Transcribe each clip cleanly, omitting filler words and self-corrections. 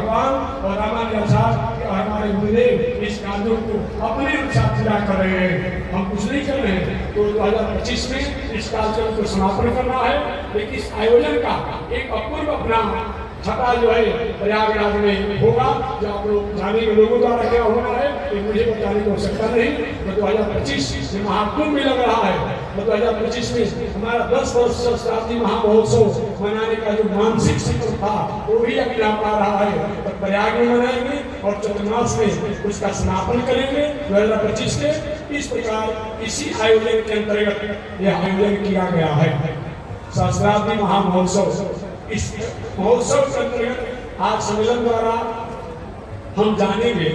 भगवान और रामानुजाचार्य हमारे गुरुदेव इस कार्यों को अपने अनुसार पूरा कर रहे हैं, हम कुछ नहीं कर रहे हैं। तो 2025 में इस कार्यक्रम को समापन करना है, लेकिन इस आयोजन का एक अपूर्व अपना छठा जो है प्रयागराज में होगा, जो आप लोग जाने के लोगों द्वारा क्या होना है ये मुझे बताने की आवश्यकता नहीं। तो 2025 में महाकुंभ भी लग रहा है, तो 2025 में हमारा 10 वर्ष शताब्दी महामहोत्सव मनाने का जो मानसिक शिखर था वो भी अभी आ रहा है, तो प्रयाग में मनाएंगे और चतुर्मास में उसका समापन करेंगे 2025 के। इस प्रकार इसी आयोजन के अंतर्गत यह आयोजन किया गया है सहस्त्राब्दी महामहोत्सव। इस महोत्सव के अंतर्गत आज सम्मेलन द्वारा हम जानेंगे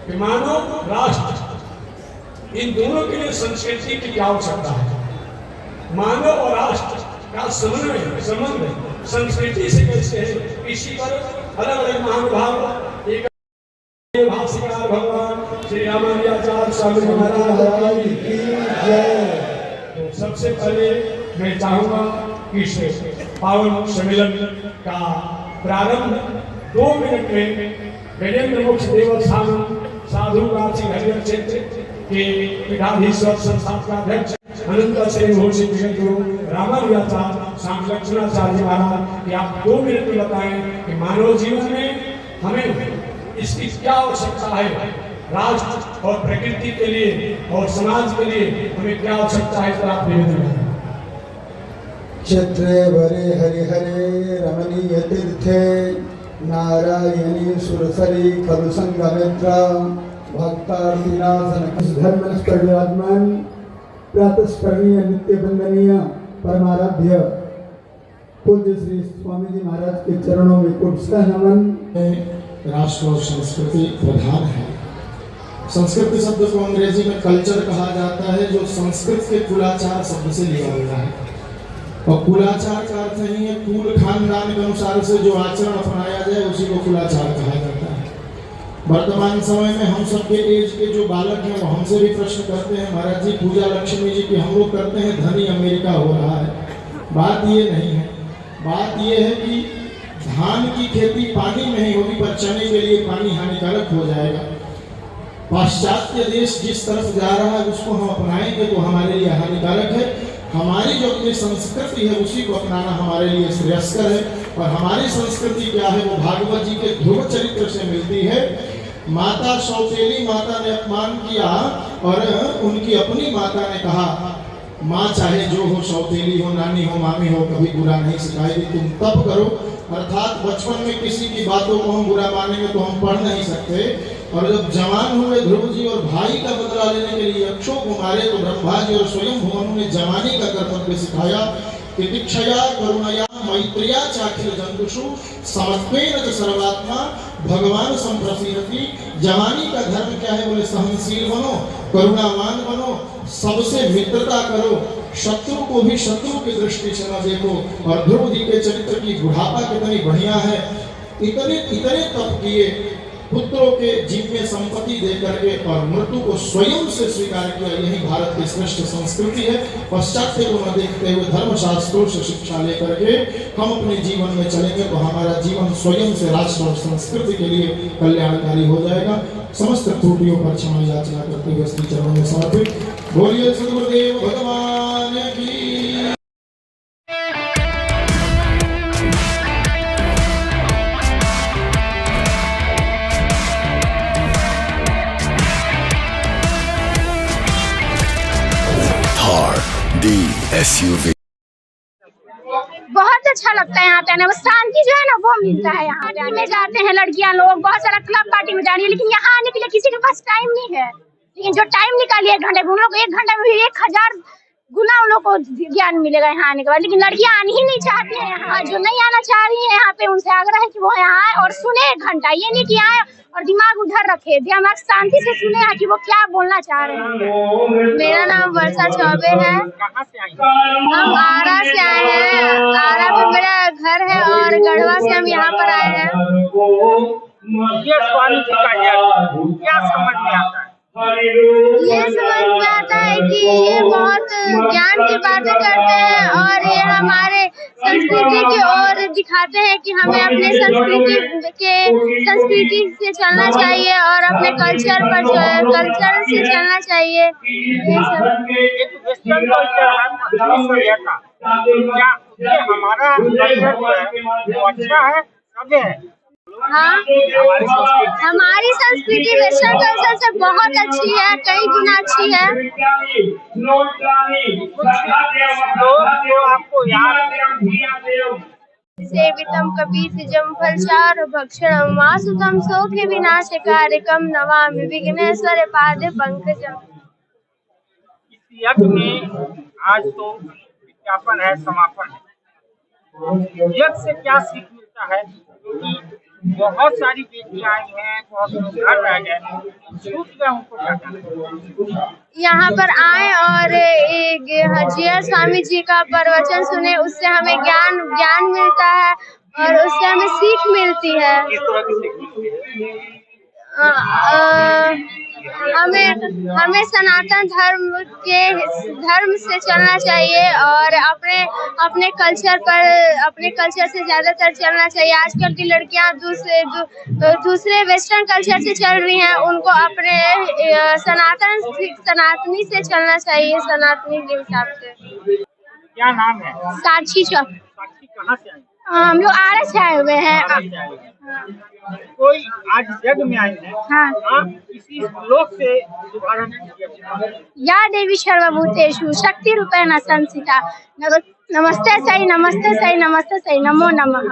कि मानव राष्ट्र इन दोनों के लिए संस्कृति की क्या आवश्यकता है। मानव और राष्ट्र का संबंध संस्कृति से कैसे है, इसी पर अलग अलग महानुभाव एक भाष्यकार भगवान श्री रामानुजाचार्य स्वामी महाराज की जय। तो सबसे पहले मैं चाहूंगा कि इस पावन सम्मेलन का प्रारंभ 2 मिनट में गजेंद्र मुख्य देवस्थान साधु काशी हरिहर क्षेत्र के पीठाधीश्वर संस्थापकाध्यक्ष अनंत श्री घोषित गुरु रामानुजाचार्य स्वामी लक्ष्मणाचार्य महाराज कि आप 2 मिनट में बताएं कि मानव जीवन में हमें इसकी क्या आवश्यकता है, राष्ट्र और प्रकृति के लिए और समाज के लिए हमें क्या आवश्यकता है। तो आप निवेदन करें। क्षेत्रे वरे हरिहरे रमणीय तीर्थे नारायणी सुरसरी खलु संगमेत्र भक्तार्थिनाशन धर्मनिष्ठ विराजमान प्रातस्मरणीय नित्य वंदनीय परमाराध्य पूज्य श्री स्वामी जी महाराज के चरणों में कोटि नमन। राष्ट्र और संस्कृति प्रधान है। संस्कृति शब्द को अंग्रेजी में कल्चर कहा जाता है, जो संस्कृत के कुलाचार शब्द से लिया गया है। और कुलाचार का अर्थ नहीं है कुल खानदान के अनुसार से जो आचरण अपनाया जाए उसी को कुलाचार कहा जाता है। वर्तमान समय में हम सबके एज के जो बालक हैं वो हमसे भी प्रश्न करते हैं, महाराज जी पूजा लक्ष्मी जी की हम लोग करते हैं, धनी अमेरिका हो रहा है। बात ये नहीं है, बात ये है कि धान की खेती पानी में ही होगी, पर चने के लिए पानी हानिकारक हो जाएगा। पाश्चात्य देश जिस तरफ जा रहा है उसको हम अपनाएंगे तो हमारे लिए हानिकारक है। हमारी जो अपनी संस्कृति है उसी को अपनाना हमारे लिए श्रेयस्कर है। और हमारी संस्कृति क्या है वो भागवत जी के ध्रुव चरित्र से मिलती है। माता सौतेली माता ने अपमान किया और उनकी अपनी माता ने कहा माँ चाहे जो हो, सौतेली हो, नानी हो, मामी हो, कभी बुरा नहीं सिखाएगी, तुम तप करो। अर्थात बचपन में किसी की बातों को हम बुरा मानेंगे तो हम पढ़ नहीं सकते। और जब जवान हुए ध्रुव जी और भाई का बदला लेने के लिए यक्षों को मारे तो ब्रह्मा जी और स्वयं भगवान ने जवानी का कर्तव्य सिखाया। तितिक्षया करुणया मैत्रिया चाखिल जंतुषु समत्वेन च सर्वात्मा भगवान संप्रसीदति। जवानी का धर्म क्या है, बोले सहनशील बनो, करुणावान बनो, सबसे मित्रता करो, शत्रु को भी शत्रु की दृष्टि से न देखो। और ध्रुव जी के चरित्र की बुढ़ापा कितनी बढ़िया है। इतने तप किए, पुत्रों के जीव में संपत्ति दे करके और मृत्यु को स्वयं से स्वीकार किया। यही भारत की श्रेष्ठ संस्कृति है। पश्चात्य को न देखते हुए धर्मशास्त्रों से शिक्षा लेकर के हम अपने जीवन में चलेंगे तो हमारा जीवन स्वयं से राष्ट्र और संस्कृति के लिए कल्याणकारी हो जाएगा। समस्त त्रुटियों पर क्षमा याचना करते हुए श्री चरणों में समर्पित। बोलिए सद्गुरुदेव भगवान की। SUV बहुत अच्छा लगता है यहाँ पे आने में, शांति जो है ना वो मिलता है। यहाँ में जाते हैं लड़कियाँ लोग, बहुत सारा क्लब पार्टी में जा रही है, लेकिन यहाँ आने के लिए किसी के पास टाइम नहीं है। लेकिन जो टाइम निकालिए 1 घंटे, उन लोग 1 घंटे में भी 1000 गुना उन लोग को ज्ञान मिलेगा यहाँ आने के बाद। लेकिन लड़कियाँ आनी ही नहीं चाहती है यहाँ। जो नहीं आना चाह रही है यहाँ पे उनसे आग्रह है कि वो यहाँ आए और सुने 1 घंटा, ये नहीं कि आए और दिमाग उधर रखे, दिमाग शांति से सुने यहाँ कि वो क्या बोलना चाह रहे हैं। मेरा नाम वर्षा चौबे है, हम आरा से आए हैं। आरा में मेरा घर है और गढ़वा से हम यहाँ पर आए हैं। ये स्वामी जी का क्या समझ में आता है? ये समझ में आता है कि ये बहुत ज्ञान की बातें करते हैं और ये हमारे संस्कृति की ओर दिखाते हैं कि हमें अपने संस्कृति से चलना चाहिए और अपने कल्चर से चलना चाहिए। ये सब एक वेस्टर्न कल्चर है, पश्चिमी सभ्यता, क्या ये हमारा कल्चर जो है वो अच्छा है, सभ्य है? हाँ, हमारी संस्कृति वेस्टर्न कल्चर से बहुत अच्छी है, कई गुना अच्छी है। लोग जो आपको याद सेवितम कपीसजं फलचार भक्षणं वासुतं सौख्य विनाशकारकं नमामि विघ्नेश्वर पाद पंकजम्। इस यज्ञ में आज तो विज्ञापन है, समापन है। यज्ञ से क्या सीख मिलता है? क्योंकि बहुत सारी बेटियां आई हैं, बहुत लोग घर रह गए, छूट गए, उनको क्या करना? यहाँ पर आए और जिया स्वामी जी का प्रवचन सुने, उससे हमें ज्ञान मिलता है और उससे हमें सीख मिलती है। किस तरह की सीख मिलती है? हमें सनातन धर्म से चलना चाहिए और अपने कल्चर से ज्यादातर चलना चाहिए। आजकल की लड़कियां दूसरे वेस्टर्न कल्चर से चल रही हैं, उनको अपने सनातनी से चलना चाहिए, सनातनी के हिसाब से। क्या नाम है? साक्षी चौक। साक्षी कहाँ से आई? हम लोग आरा से आए हुए हैं। कोई आज यज्ञ में आई है। हाँ। आप इसी श्लोक से दोबारा कीजिए। या देवी सर्वभूतेषु शक्ति रूपेण संस्थिता नमस्ते सई नमो नमः।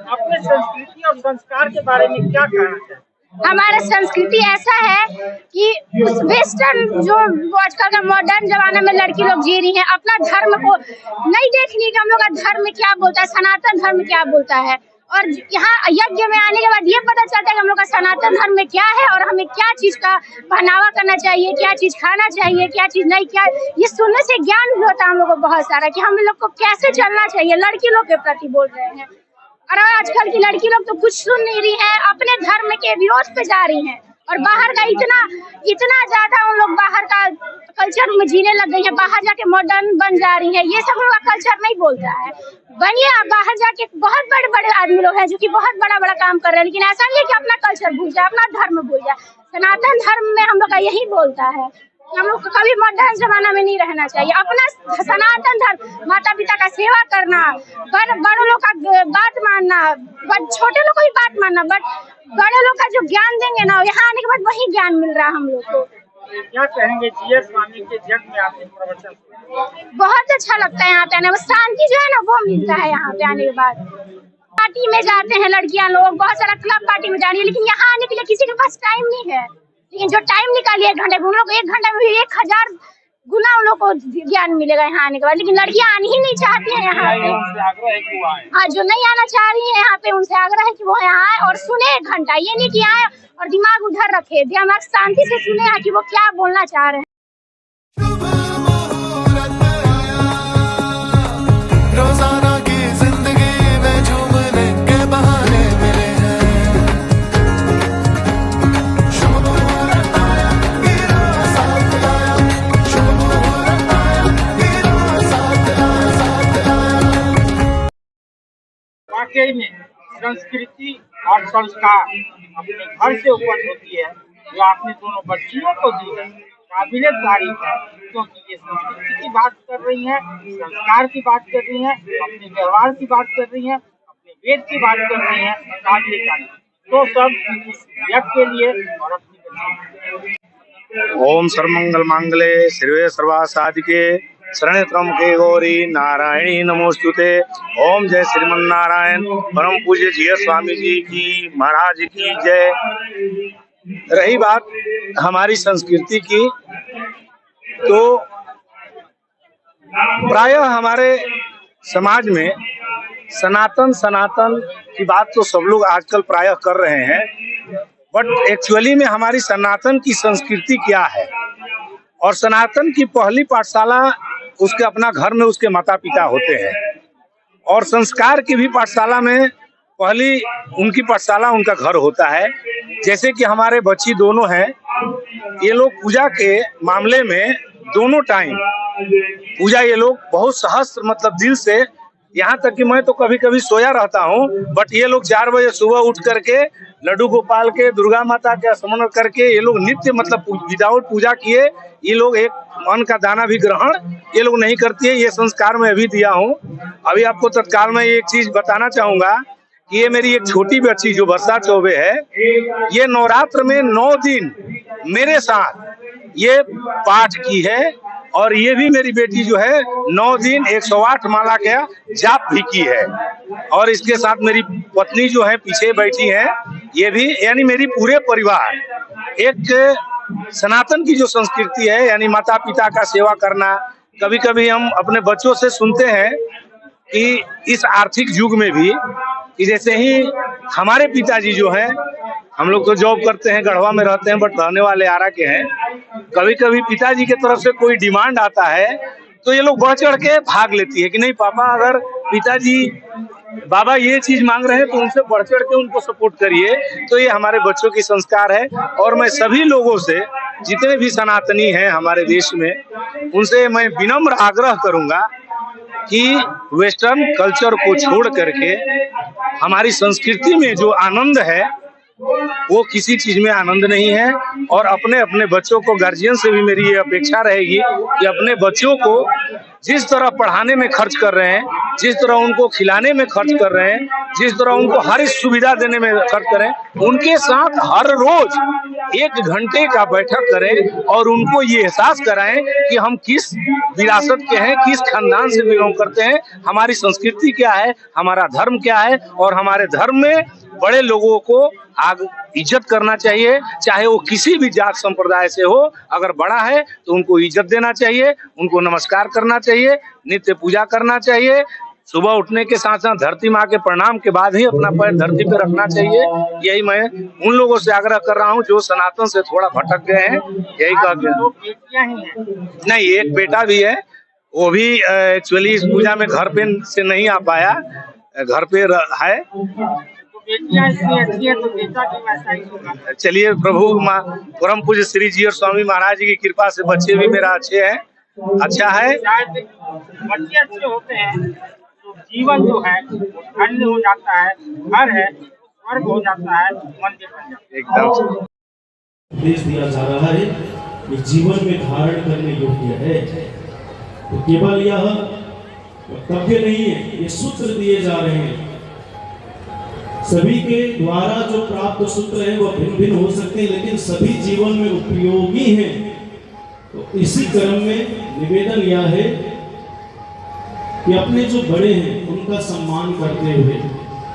अपने संस्कृति और संस्कार के बारे में क्या कहना चाहिए? हमारा संस्कृति ऐसा है कि उस वेस्टर्न जो आजकल का मॉडर्न जमाने में लड़की लोग जी रही हैं, अपना धर्म को नहीं देख रही कि हम लोग का धर्म क्या बोलता है, सनातन धर्म क्या बोलता है। और यहाँ यज्ञ में आने के बाद ये पता चलता है कि हम लोग का सनातन धर्म में क्या है और हमें क्या चीज का पहनावा करना चाहिए, क्या चीज खाना चाहिए, क्या चीज नहीं, क्या ये सुनने से ज्ञान भी होता है हम लोग को बहुत सारा कि हम लोग को कैसे चलना चाहिए। लड़की लोग के प्रति बोल रहे हैं और आजकल की लड़की लोग तो कुछ सुन नहीं रही है, अपने धर्म के विरोध पे जा रही हैं और बाहर का इतना ज्यादा उन लोग बाहर का कल्चर में जीने लग गई है, बाहर जाके मॉडर्न बन जा रही है। ये सब लोग का कल्चर नहीं बोलता है। बनिए आप बाहर जाके, बहुत बड़े बड़े आदमी लोग हैं जो कि बहुत बड़ा काम कर रहे हैं, लेकिन ऐसा नहीं है कि अपना कल्चर भूल जाए, अपना धर्म भूल जाए। सनातन धर्म में हम लोग का यही बोलता है, हम लोग को कभी मॉडर्न जमाना में नहीं रहना चाहिए। अपना सनातन धर्म, माता पिता का सेवा करना, बड़ों लोग का बात मानना, छोटे लोग को भी बात मानना, बट बड़े लोग का जो ज्ञान देंगे ना, यहाँ आने के बाद वही ज्ञान मिल रहा है हम लोग को। क्या कहेंगे जिया स्वामी के यज्ञ में आपने प्रवचन सुना? बहुत अच्छा लगता है यहाँ पे आने में, शांति जो है ना वो मिलता है यहाँ पे आने के बाद। पार्टी में जाते हैं लड़कियां लोग, बहुत सारा क्लब पार्टी में जा रही है, लेकिन यहाँ आने के लिए किसी के पास टाइम नहीं है। लेकिन जो टाइम निकालिए 1 घंटे, उन लोग 1 घंटे में 1000 गुना उन लोग को ज्ञान मिलेगा यहाँ आने के बाद। लेकिन लड़कियां आनी ही नहीं चाहती है यहाँ पे। हाँ, जो नहीं आना चाह रही है यहाँ पे, उनसे आग्रह है कि वो यहाँ आए और सुने 1 घंटा, ये नहीं कि आए और दिमाग उधर रखे, दिमाग शांति से सुने कि वो क्या बोलना चाह रहे हैं। रोजाना की जिंदगी में झूमने के बहाने मिले हैं। वाकई में संस्कृति और संस्कार अपने घर से उपज होती है, जो आपने दोनों बच्चियों को दी है, काबिले तारीफ है। क्योंकि ये संस्कृति की बात कर रही हैं, संस्कार की बात कर रही हैं, अपने व्यवहार की बात कर रही हैं, अपने वेद की बात कर रही हैं, काबिले तारीफ। तो सब इस यज्ञ के लिए और अपनी बच्चियों। ओम सर्वमंगल मांगले शिवे सर्वासाधिके शरण्य त्र्यंबके गौरी नारायणी नमोस्तुते। ओम जय श्रीमन्नारायण। परम पूज्य जिया स्वामी जी की महाराज की जय। रही बात हमारी संस्कृति की, तो प्रायः हमारे समाज में सनातन की बात तो सब लोग आजकल प्रायः कर रहे हैं, बट एक्चुअली में हमारी सनातन की संस्कृति क्या है। और सनातन की पहली पाठशाला उसके अपना घर में उसके माता पिता होते हैं, और संस्कार की भी पाठशाला में पहली उनकी पाठशाला उनका घर होता है। जैसे कि हमारे बच्ची दोनों हैं, ये लोग पूजा के मामले में दोनों टाइम पूजा ये लोग बहुत सहस्त्र मतलब दिल से यहाँ तक कि मैं तो कभी कभी सोया रहता हूँ, बट ये लोग 4 बजे सुबह उठ करके लड्डू गोपाल के, दुर्गा माता के स्मरण करके ये लोग नित्य मतलब विदाउट पूजा किए ये लोग एक अन्न का दाना भी ग्रहण ये लोग नहीं करती है। ये संस्कार मैं अभी दिया हूँ। अभी आपको तत्काल में एक चीज बताना चाहूंगा कि ये मेरी एक छोटी बच्ची जो वर्षा चौबे है, ये नवरात्र में 9 दिन मेरे साथ ये पाठ की है और ये भी मेरी बेटी जो है 9 दिन 108 माला का जाप भी की है। और इसके साथ मेरी पत्नी जो है पीछे बैठी है, ये भी, यानी मेरी पूरे परिवार एक सनातन की जो संस्कृति है, यानी माता पिता का सेवा करना। कभी कभी हम अपने बच्चों से सुनते हैं कि इस आर्थिक युग में भी कि जैसे ही हमारे पिताजी जो हैं, हम लोग तो जॉब करते हैं, गढ़वा में रहते हैं, बट रहने वाले आरा के हैं, कभी कभी पिताजी की तरफ से कोई डिमांड आता है तो ये लोग बढ़ चढ़ के भाग लेती है कि नहीं पापा, अगर पिताजी बाबा ये चीज मांग रहे हैं तो उनसे बढ़ चढ़ के उनको सपोर्ट करिए। तो ये हमारे बच्चों की संस्कार है। और मैं सभी लोगों से, जितने भी सनातनी हैं हमारे देश में, उनसे मैं विनम्र आग्रह करूंगा कि वेस्टर्न कल्चर को छोड़ करके हमारी संस्कृति में जो आनंद है वो किसी चीज में आनंद नहीं है। और अपने अपने बच्चों को, गार्जियन से भी मेरी ये अपेक्षा रहेगी कि अपने बच्चों को जिस तरह पढ़ाने में खर्च कर रहे हैं, जिस तरह उनको खिलाने में खर्च कर रहे हैं, जिस तरह उनको हर सुविधा देने में खर्च करें, उनके साथ हर रोज 1 घंटे का बैठक करें और उनको ये एहसास कराएं कि हम किस विरासत के हैं, किस खानदान से बिलोंग करते हैं, हमारी संस्कृति क्या है, हमारा धर्म क्या है। और हमारे धर्म में बड़े लोगों को इज्जत करना चाहिए, चाहे वो किसी भी जात संप्रदाय से हो। अगर बड़ा है तो उनको इज्जत देना चाहिए, उनको नमस्कार करना चाहिए, नित्य पूजा करना चाहिए। सुबह उठने के साथ साथ धरती माँ के प्रणाम के बाद ही अपना पैर धरती पे रखना चाहिए। यही मैं उन लोगों से आग्रह कर रहा हूँ जो सनातन से थोड़ा भटक गए हैं। यही कह के, नहीं, एक बेटा भी है, वो भी एक्चुअली इस पूजा में घर पे से नहीं आ पाया, घर पे है। चलिए, प्रभु परम पूज्य श्री जी और स्वामी महाराज जी की कृपा से बच्चे भी मेरा अच्छे हैं, अच्छा है। बच्चे अच्छे होते हैं तो जीवन जो है धन्य हो जाता है, घर है स्वर्ग हो जाता है, मंदिर बन जाता है। एकदम उपदेश दिया जा रहा है कि जीवन में धारण करने योग्य है। तो केवल यह वक्तव्य नहीं है, ये सूत्र दिए जा रहे हैं। सभी के द्वारा जो प्राप्त सूत्र हैं वो भिन्न भिन्न हो सकते हैं, लेकिन सभी जीवन में उपयोगी हैं। तो इसी क्रम में निवेदन यह है कि अपने जो बड़े हैं उनका सम्मान करते हुए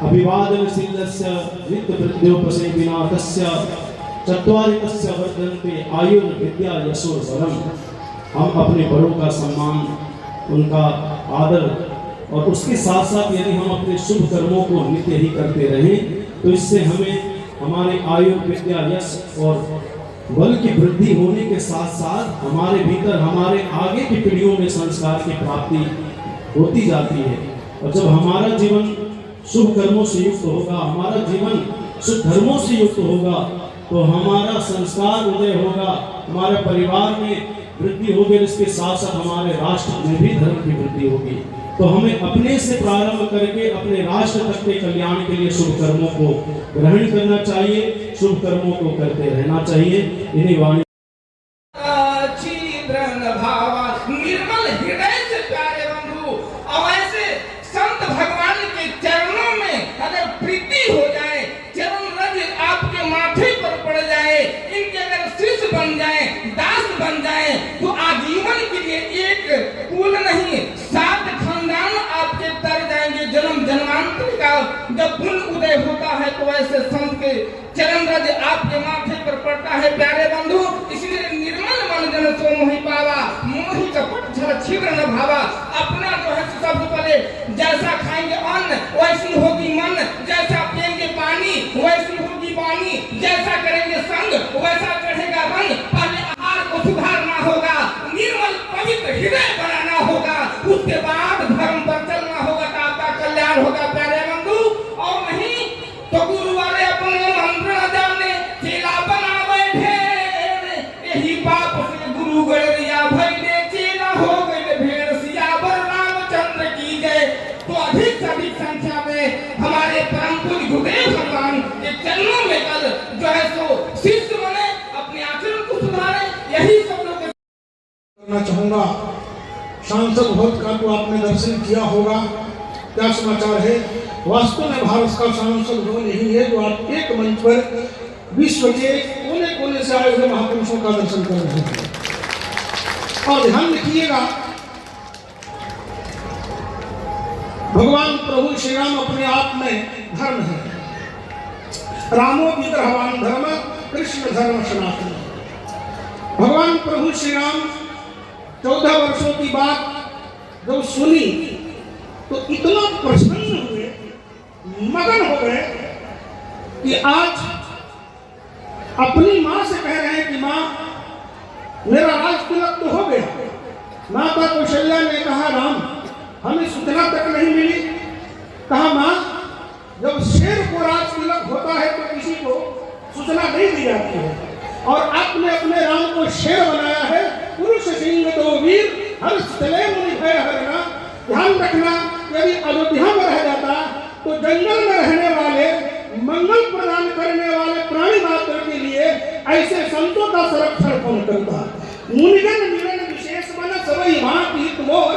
अभिवादन शीलस्य वित्त प्रत्योपसेविनाथस्य चत्वारितस्य वर्धन्ते आयुर्विद्या यशो बलम्। हम अपने बड़ों का सम्मान, उनका आदर और उसके साथ साथ यदि हम अपने शुभ कर्मों को नित्य ही करते रहें तो इससे हमें हमारे आयु, विद्या, यश और बल की वृद्धि होने के साथ साथ हमारे भीतर, हमारे आगे की पीढ़ियों में संस्कार की प्राप्ति होती जाती है। और जब हमारा जीवन शुभ कर्मों से युक्त होगा, हमारा जीवन शुभ धर्मों से युक्त होगा, तो हमारा संस्कार उदय होगा, हमारे परिवार में वृद्धि होगी, इसके साथ साथ हमारे राष्ट्र में भी धर्म की वृद्धि होगी। तो हमें अपने से प्रारंभ करके अपने राष्ट्र तक के कल्याण के लिए शुभ कर्मों को ग्रहण करना चाहिए, शुभ कर्मों को करते रहना चाहिए। इन्हीं वाणी निर्मल हृदय से प्यारे बंधु, और ऐसे संत भगवान के चरणों में अगर प्रीति हो जाए, चरण रज आपके माथे पर पड़ जाए, इनके अगर शिष्य बन जाए, दास बन जाए, तो आजीवन के लिए एक कुल नहीं 7 खानदान आपके तर जाएंगे। जन्म जन्मांतर का जब पुण्य उदय होता है तो ऐसे संत के चरण रज आपके माथे पर पड़ता है प्यारे बंधु। इसलिए निर्मल मन जन सो मोहि पावा, मोहि कपट छल छिद्र न भावा। अपना जो है सबसे पहले जैसा खाएंगे अन्न वैसी होगी मन, जैसा पिएंगे पानी वैसी होगी वाणी, जैसा करेंगे संग वैसा चढ़ेगा रंग। पहले आहार को सुधारना होगा, निर्मल पवित्र हृदय बनाना होगा, उसके बाद धर्म पर चलना होगा तो आपका कल्याण होगा प्यारे बंधु। और नहीं तो गुरु वाले अपने मंत्र न जाने, चेला बना बैठे, यही पाप से गुरु गड़रिया भइले, चेला हो गए भेड़। सियावर रामचंद्र की जय। तो संसद भवन का तो आपने दर्शन किया होगा, क्या समाचार है। वास्तव में भारत का संसद भवन यही है जो आप एक मंच पर विश्व के कोने कोने से आए हुए महापुरुषों का दर्शन कर रहे हैं। और ध्यान रखिएगा, भगवान प्रभु श्री राम अपने आप में धर्म है। रामो विग्रहवान धर्म, कृष्ण धर्म सनातन। भगवान प्रभु श्री राम 14 वर्षों की बात जब सुनी तो इतना प्रसन्न हुए, मगन हो गए कि आज अपनी मां से कह रहे हैं कि मां, मेरा राज तिलक तो हो गया। माता कौशल्या ने कहा, राम हमें सूचना तक नहीं मिली। कहा, मां जब शेर को राज तिलक होता है तो किसी को सूचना नहीं दी जाती है, और आपने अपने राम को शेर बनाया है। पुरुष सिंह दो वीर, हर चले मुनि भय हरना। ध्यान रखना, यदि अयोध्या में रह जाता तो जंगल में रहने वाले, मंगल प्रदान करने वाले प्राणी मात्र के लिए ऐसे संतों का संरक्षण कौन करता। मुनिगण मिलन विशेष मन सबई मां की मोर,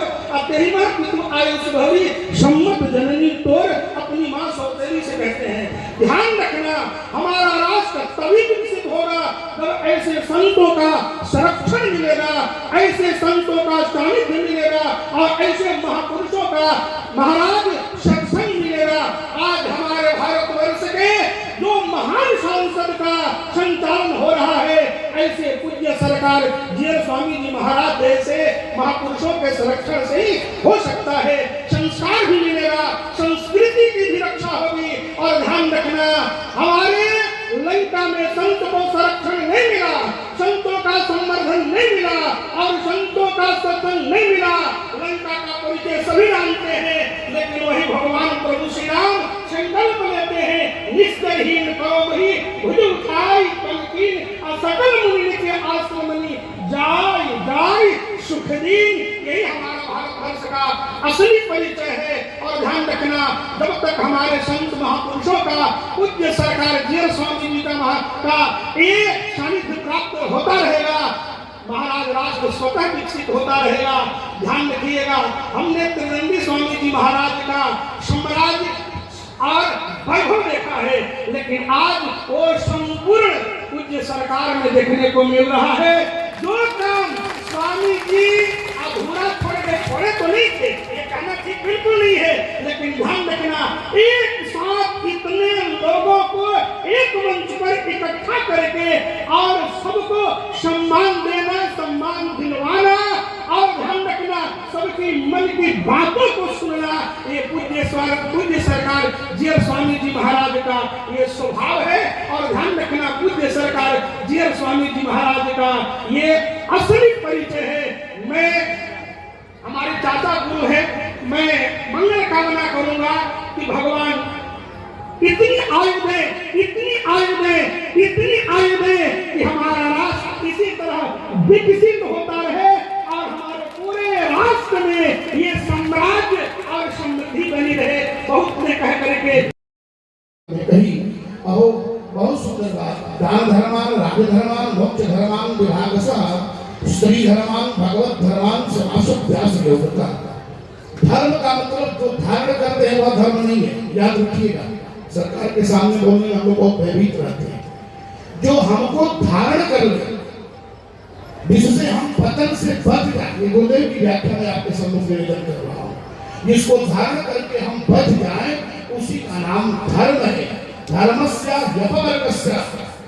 तेरी मां की तुम आयुष भरी सम्मत जननी तोर। अपनी मां सौतेली से कहते हैं। ध्यान रखना, हमारा राष्ट्र तभी विकसित होगा जब ऐसे संतों का संरक्षण मिलेगा, ऐसे संतों का सानिध्य मिलेगा और ऐसे महापुरुषों का महाराज सत्संग मिलेगा। आज हमारे भारतवर्ष के जो महान सांसद का संचालन हो रहा है, ऐसे पूज्य सरकार जीर स्वामी जी महाराज जैसे महापुरुषों के संरक्षण से ही हो सकता है। संस्कार भी मिलेगा, संस्कृति की भी रक्षा होगी। और ध्यान रखना, हमारे लंका में संत को संरक्षण नहीं मिला, संतों का संवर्धन नहीं मिला और संतों का सत्संग नहीं मिला। लंका का परिचय सभी जानते हैं, लेकिन वही भगवान प्रभु श्री राम संकल्प लेते हैं, निष्ठहीन करो ही भुज उठाई पलकीन, सकल मुनि के आश्रमनी जाय जाय सुखदीन। यही हमारा भारतवर्ष का असली परिचय है। और ध्यान रखना, जब तक हमारे संत महापुरुषों का, पूज्य सरकार जीर स्वामी जी का ये सानिध्य प्राप्त होता रहेगा, महाराज राष्ट्र स्वतः विकसित होता रहेगा। ध्यान रखिएगा, हमने त्रिवेणी स्वामी जी महाराज का साम्राज्य और वैभव देखा है, लेकिन आज वो संपूर्ण पूज्य सरकार में देखने को मिल रहा है। जो काम स्वामी जी अधूरा छोड़े तो नहीं थे, ये कहना ठीक बिल्कुल नहीं है, लेकिन ध्यान रखना, एक साथ इतने लोगों को एक मंच पर इकट्ठा करके और सबको सम्मान देना, सम्मान दिलवाना और ध्यान रखना, सबकी मन की बातों को सुनना, ये पूज्य सरकार जीर स्वामी जी महाराज का ये स्वभाव है। और ध्यान रखना, पूज्य सरकार जीर स्वामी जी महाराज का ये असली परिचय है। मैं, हमारे चाचा गुरु है, मैं मंगल कामना करूंगा कि भगवान इतनी आयु दे, इतनी आयु दे, इतनी आयु दे कि हमारा राष्ट्र इसी तरह विकसित होता रहे और हमारे पूरे राष्ट्र में ये साम्राज्य और समृद्धि बनी रहे। बहुत ने कह करके कही, अहो बहुत सुंदर बात। दान धर्मान, राज्य धर्मान, मोक्ष धर्मान विभागशः स्त्री धर्मान, भगवत धर्मान समासोभ्यास योग्यता। धर्म का मतलब जो धारण करते हैं वह धर्म नहीं है, याद रखिएगा। सरकार के सामने बोलने हम लोग बहुत भयभीत रहते हैं। जो हमको धारण कर ले, जिससे हम पतन से बच जाए, गुरुदेव की व्याख्या में आपके सम्मुख निवेदन कर रहा हूँ। जिसको धारण करके हम बच जाए, उसी का नाम धर्म है। धर्मस्य व्यपवर्गस्य,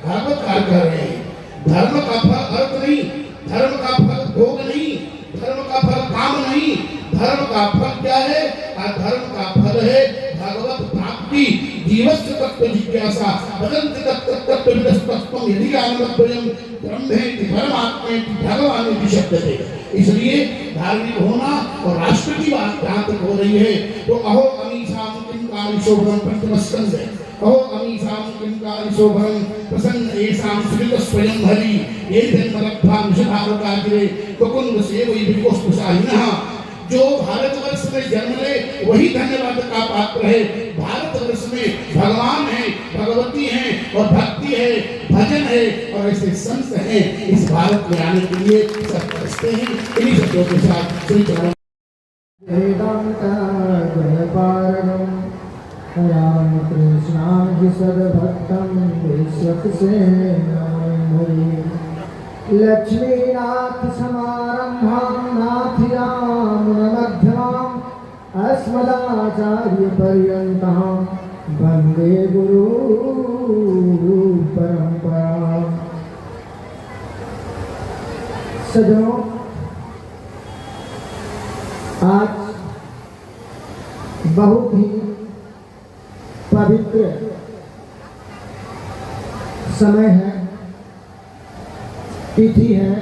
भागवतकार कह रहे हैं, धर्म का फल अर्थ नहीं, धर्म का फल भोग नहीं, धर्म का फल काम नहीं, धर्म का फल क्या है? धर्म का फल है भगवत प्राप्ति, जीवस्य तत्व जिज्ञासा, वदन्ति तत्व विदस्तत्वं यदि आनंदद्वयं ब्रह्मेति परमात्मेति भगवानेति शब्दते। इसलिए धार्मिक होना और राष्ट्र की बात जहाँ तक हो रही है, तो अहो अमीषां किं कारिशोभनं पंचमस्कंद, अहो अमीषां किं कारिशोभनं प्रसन्न येषां श्रील स्वयं हरि, ये जन्मलब्धा निषधारकाग्रे कुकुंद सेवै विकोष्ठशाहिनः। जो भारतवर्ष में जन्म ले वही धन्यवाद का पात्र है। भारतवर्ष में भगवान है, भगवती है और भक्ति है, भजन है और ऐसे संत हैं। इस भारत में आने के लिए सब करते हैं। इन्हीं शब्दों के साथ श्री वेदांताद्वयपारगं रामकृष्णां सद्भक्तं विश्वक्सेनामणि लक्ष्मीनाथ समारंभां नाथयामुनमध्यमाम् अस्मदाचार्यपर्यन्तां वन्दे गुरु परंपरा। सज्जनों, आज बहुत ही पवित्र समय है, तिथि है।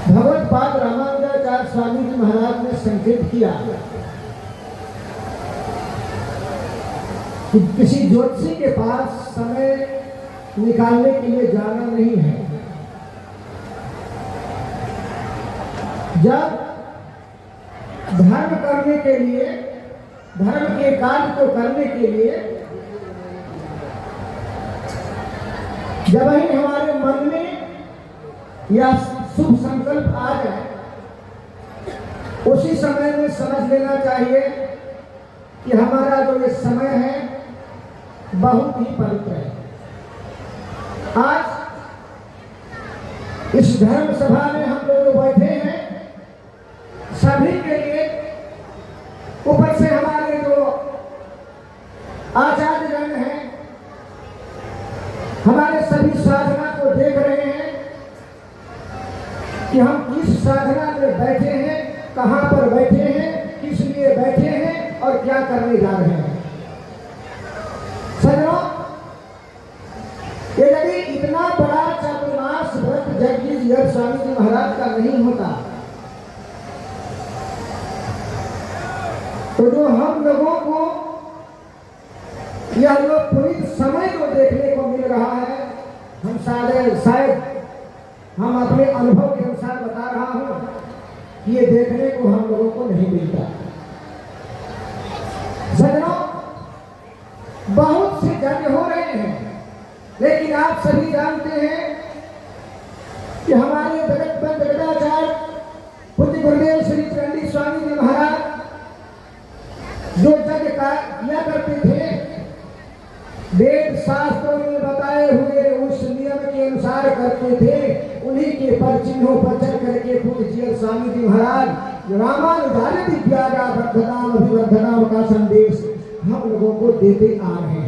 भगवत्पाद रामानुजाचार्य स्वामी जी महाराज ने संकेत किया कि किसी ज्योतिषी के पास समय निकालने के लिए जाना नहीं है। जब धर्म करने के लिए, धर्म के कार्य को करने के लिए जब ही हमारे मन में या शुभ संकल्प आ जाए, उसी समय में समझ लेना चाहिए कि हमारा जो ये समय है बहुत ही पवित्र है। आज इस धर्म सभा में हम लोग बैठे हैं, सभी के लिए ऊपर से हमारे जो आचार्यगण हैं, हमारे सभी साधना को देख रहे हैं कि हम किस साधना में बैठे हैं, कहां पर बैठे हैं, किस लिए बैठे हैं और क्या करने जा रहे हैं। सज्जनों, यदि इतना बड़ा चातुर्मास व्रत यज्ञ स्वामी जी महाराज का नहीं होता तो जो हम लोगों को यह जो पुनीत समय को देखने को मिल रहा है, हम शायद हम अपने अनुभव के अनुसार बता रहा हूं कि ये देखने को हम लोगों को नहीं मिलता। सज्जनों, बहुत से यज्ञ हो रहे हैं, लेकिन आप सभी जानते हैं कि हमारे जगदाचार्य पूज्य गुरुदेव श्री चंडी स्वामी जी महाराज जो यज्ञ किया करते थे, वेद शास्त्रों में बताए हुए उस नियम के अनुसार करते थे। उन्हीं के पर चिन्हों पर चल करके पूज्य स्वामी जी महाराज रामानुजाचार्य विद्या का वर्धनाम अभिवर्धनाम का संदेश हम लोगों को देते आ रहे हैं।